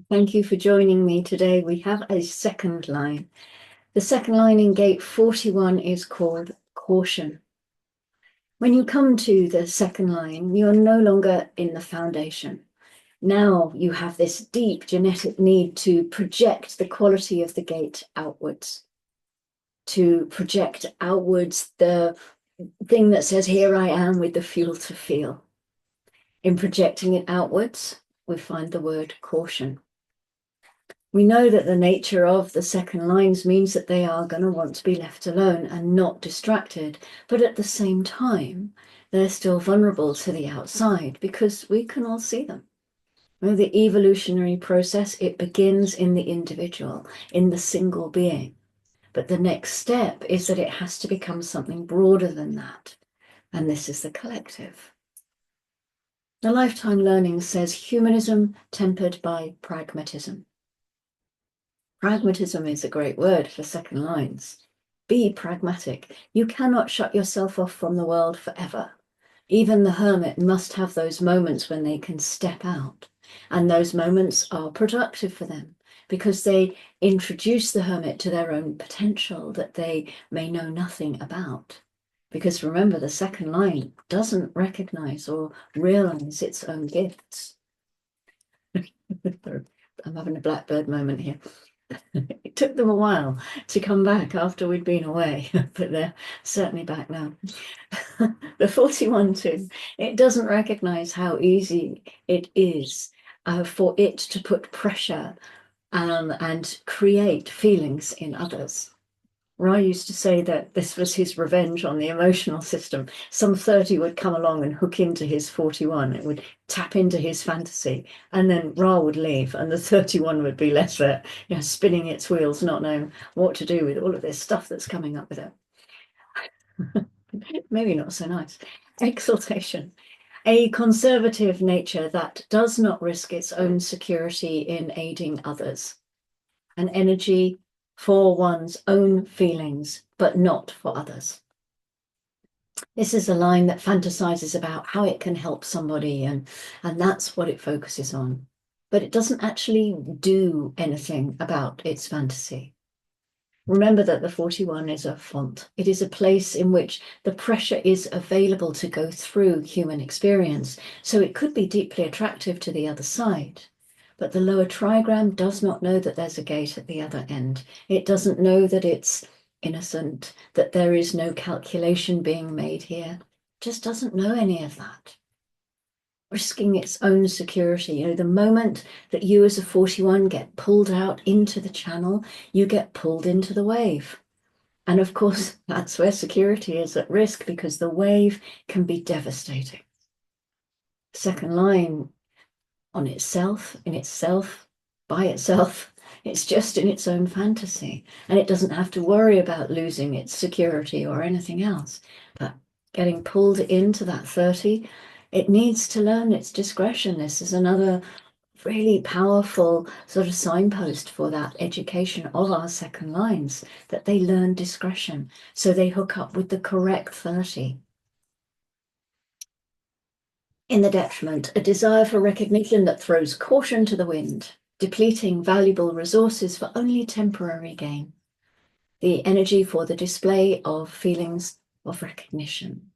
Thank you for joining me today. We have a second line. The second line in gate 41 is called caution. When you come to the second line, you're no longer in the foundation. Now you have this deep genetic need to project the quality of the gate outwards, to project outwards the thing that says, here I am with the fuel to feel. In projecting it outwards, we find the word caution. We know that the nature of the second lines means that they are going to want to be left alone and not distracted. But at the same time, they're still vulnerable to the outside because we can all see them. You know, the evolutionary process, it begins in the individual, in the single being. But the next step is that it has to become something broader than that. And this is the collective. The lifetime learning says humanism tempered by pragmatism. Pragmatism is a great word for second lines. Be pragmatic. You cannot shut yourself off from the world forever. Even the hermit must have those moments when they can step out. And those moments are productive for them because they introduce the hermit to their own potential that they may know nothing about. Because remember, the second line doesn't recognize or realize its own gifts. I'm having a blackbird moment here. It took them a while to come back after we'd been away, but they're certainly back now. The 41 too, it doesn't recognize how easy it is for it to put pressure and create feelings in others. Ra used to say that this was his revenge on the emotional system. Some 30 would come along and hook into his 41. It would tap into his fantasy, and then Ra would leave, and the 31 would be left there, spinning its wheels, not knowing what to do with all of this stuff that's coming up with it. Maybe not so nice. Exaltation. A conservative nature that does not risk its own security in aiding others. An energy for one's own feelings, but not for others. This is a line that fantasizes about how it can help somebody, and that's what it focuses on. But it doesn't actually do anything about its fantasy. Remember that the 41 is a font. It is a place in which the pressure is available to go through human experience. So it could be deeply attractive to the other side. But the lower trigram does not know that there's a gate at the other end. It doesn't know that it's innocent, that there is no calculation being made here. It just doesn't know any of that. Risking its own security. The moment that you as a 41 get pulled out into the channel, you get pulled into the wave. And of course, that's where security is at risk because the wave can be devastating. Second line on itself, in itself, by itself. It's just in its own fantasy, and it doesn't have to worry about losing its security or anything else. But getting pulled into that 30, it needs to learn its discretion. This is another really powerful sort of signpost for that education of our second lines, that they learn discretion so they hook up with the correct 30. In the detriment, a desire for recognition that throws caution to the wind, depleting valuable resources for only temporary gain. The energy for the display of feelings of recognition.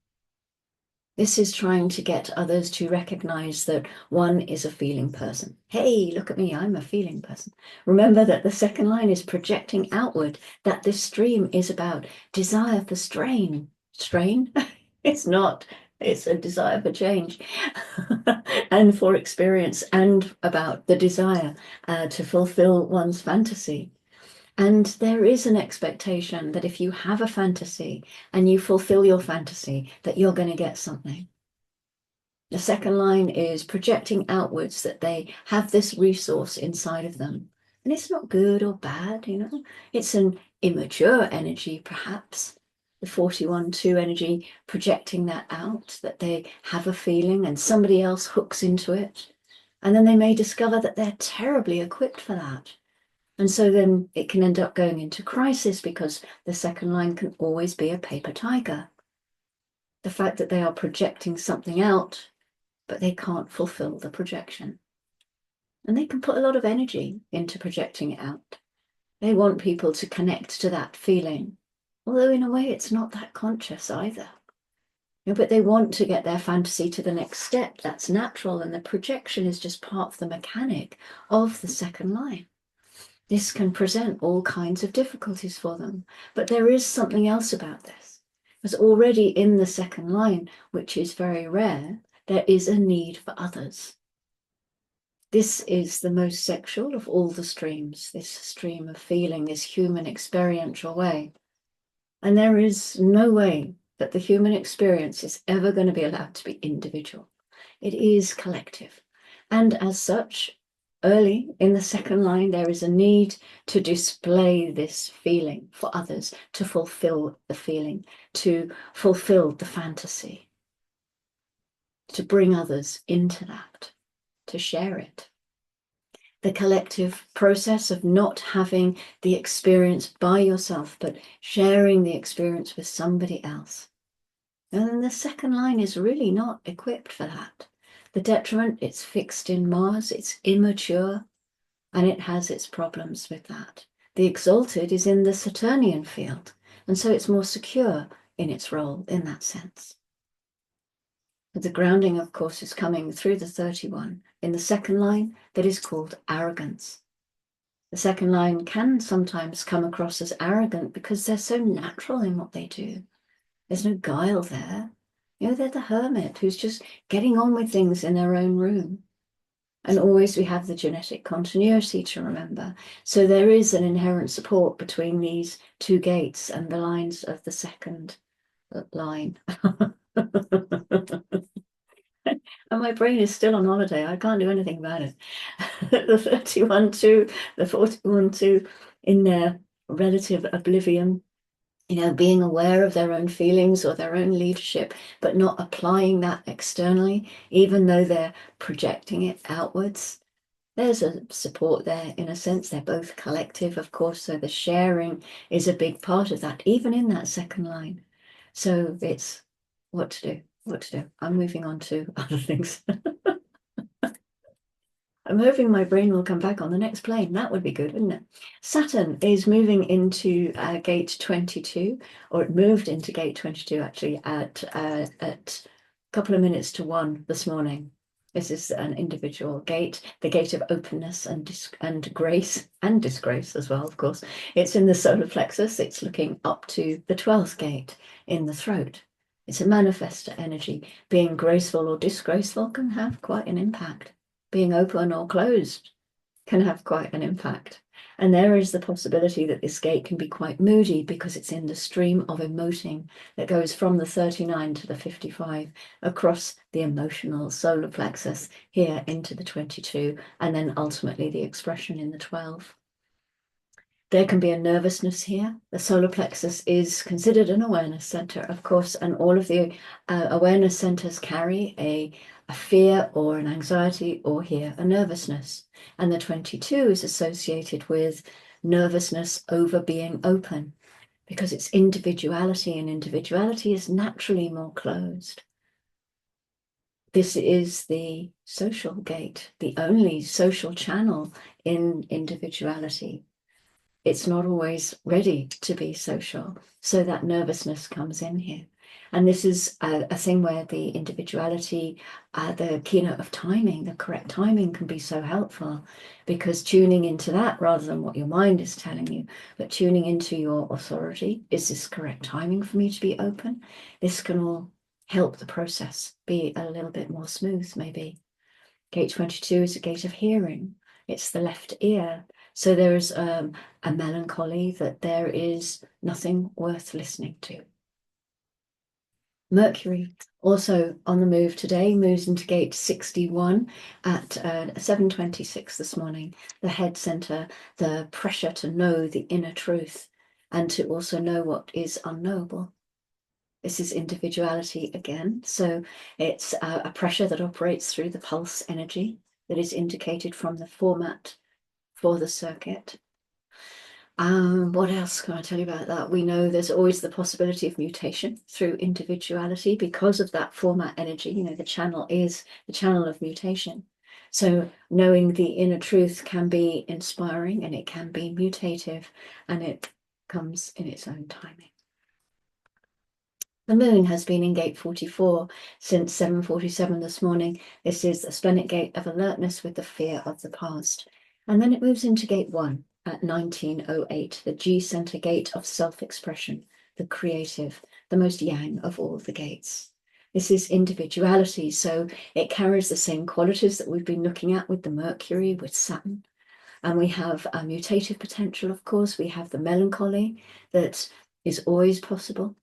This is trying to get others to recognize that one is a feeling person. Hey, look at me, I'm a feeling person. Remember that the second line is projecting outward, that this stream is about desire for strain. Strain? It's not. It's a desire for change and for experience, and about the desire to fulfill one's fantasy. And there is an expectation that if you have a fantasy and you fulfill your fantasy, that you're going to get something. The second line is projecting outwards that they have this resource inside of them. And it's not good or bad, It's an immature energy, perhaps. The 41-2 energy projecting that out, that they have a feeling and somebody else hooks into it. And then they may discover that they're terribly equipped for that. And so then it can end up going into crisis because the second line can always be a paper tiger. The fact that they are projecting something out, but they can't fulfill the projection. And they can put a lot of energy into projecting it out. They want people to connect to that feeling, although in a way it's not that conscious either. But they want to get their fantasy to the next step. That's natural, and the projection is just part of the mechanic of the second line. This can present all kinds of difficulties for them, but there is something else about this. Because already in the second line, which is very rare, there is a need for others. This is the most sexual of all the streams, this stream of feeling, this human experiential way. And there is no way that the human experience is ever going to be allowed to be individual. It is collective. And as such, early in the second line, there is a need to display this feeling for others, to fulfill the feeling, to fulfill the fantasy, to bring others into that, to share it. The collective process of not having the experience by yourself, but sharing the experience with somebody else. And then the second line is really not equipped for that. The detriment, it's fixed in Mars, it's immature, and it has its problems with that. The exalted is in the Saturnian field, and so it's more secure in its role in that sense. But the grounding, of course, is coming through the 31 in the second line that is called arrogance. The second line can sometimes come across as arrogant because they're so natural in what they do. There's no guile there. They're the hermit who's just getting on with things in their own room. And always we have the genetic continuity to remember. So there is an inherent support between these two gates and the lines of the second line. And my brain is still on holiday. I can't do anything about it. The 31-2, the 41-2 in their relative oblivion, being aware of their own feelings or their own leadership, but not applying that externally, even though they're projecting it outwards. There's a support there in a sense. They're both collective, of course, so the sharing is a big part of that, even in that second line. So it's what to do. I'm moving on to other things. I'm hoping my brain will come back on the next plane. That would be good, wouldn't it? Saturn is moving into gate 22, or it moved into gate 22 actually at a couple of minutes to 1 this morning. This is an individual gate, the gate of openness and grace and disgrace as well, of course. It's in the solar plexus. It's looking up to the 12th gate in the throat. It's a manifestor energy. Being graceful or disgraceful can have quite an impact. Being open or closed can have quite an impact. And there is the possibility that this gate can be quite moody because it's in the stream of emoting that goes from the 39 to the 55 across the emotional solar plexus here into the 22, and then ultimately the expression in the 12. There can be a nervousness here. The solar plexus is considered an awareness center, of course, and all of the awareness centers carry a fear or an anxiety or here a nervousness. And the 22 is associated with nervousness over being open because it's individuality, and individuality is naturally more closed. This is the social gate, the only social channel in individuality. It's not always ready to be social. So that nervousness comes in here. And this is a thing where the individuality, the keynote of timing, the correct timing can be so helpful, because tuning into that rather than what your mind is telling you, but tuning into your authority. Is this correct timing for me to be open? This can all help the process be a little bit more smooth, maybe. Gate 22 is a gate of hearing. It's the left ear. So there is a melancholy that there is nothing worth listening to. Mercury, also on the move today, moves into gate 61 at 7:26 this morning. The head center, the pressure to know the inner truth and to also know what is unknowable. This is individuality again. So it's a pressure that operates through the pulse energy that is indicated from the format for the circuit. What else can I tell you about that? We know there's always the possibility of mutation through individuality because of that format energy. The channel is the channel of mutation. So knowing the inner truth can be inspiring, and it can be mutative, and it comes in its own timing. The moon has been in gate 44 since 7:47 this morning. This is the splenic gate of alertness with the fear of the past. And then it moves into gate 1 at 19:08, the G center gate of self-expression, the creative, the most yang of all the gates. This is individuality, so it carries the same qualities that we've been looking at with the Mercury, with Saturn. And we have a mutative potential, of course. We have the melancholy that is always possible.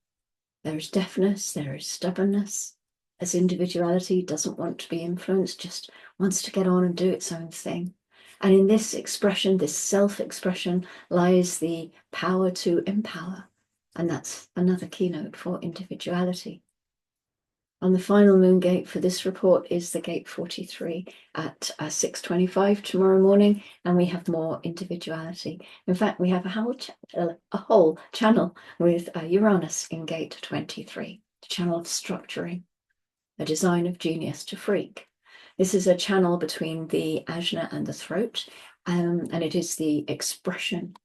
There is deafness, there is stubbornness, as individuality doesn't want to be influenced, just wants to get on and do its own thing. And in this expression, this self-expression, lies the power to empower. And that's another keynote for individuality. And the final moon gate for this report is the gate 43 at 6:25 tomorrow morning, and we have more individuality. In fact, we have a whole channel with Uranus in gate 23, the channel of structuring, a design of genius to freak. This is a channel between the ajna and the throat, and it is the expression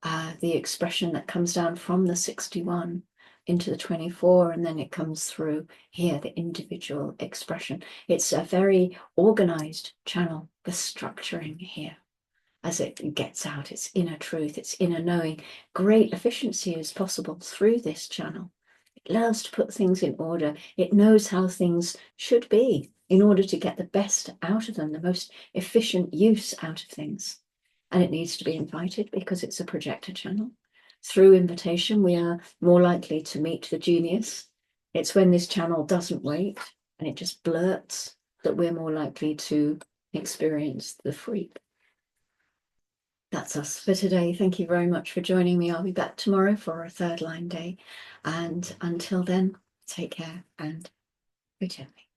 that comes down from the 61 into the 24, and then it comes through here, the individual expression. It's a very organized channel, the structuring here, as it gets out its inner truth, its inner knowing. Great efficiency is possible through this channel. It loves to put things in order. It knows how things should be in order to get the best out of them, the most efficient use out of things. And it needs to be invited because it's a projector channel. Through invitation, we are more likely to meet the genius. It's when this channel doesn't wait and it just blurts that we're more likely to experience the freak. That's us for today. Thank you very much for joining me. I'll be back tomorrow for a third line day. And until then, take care and be gently.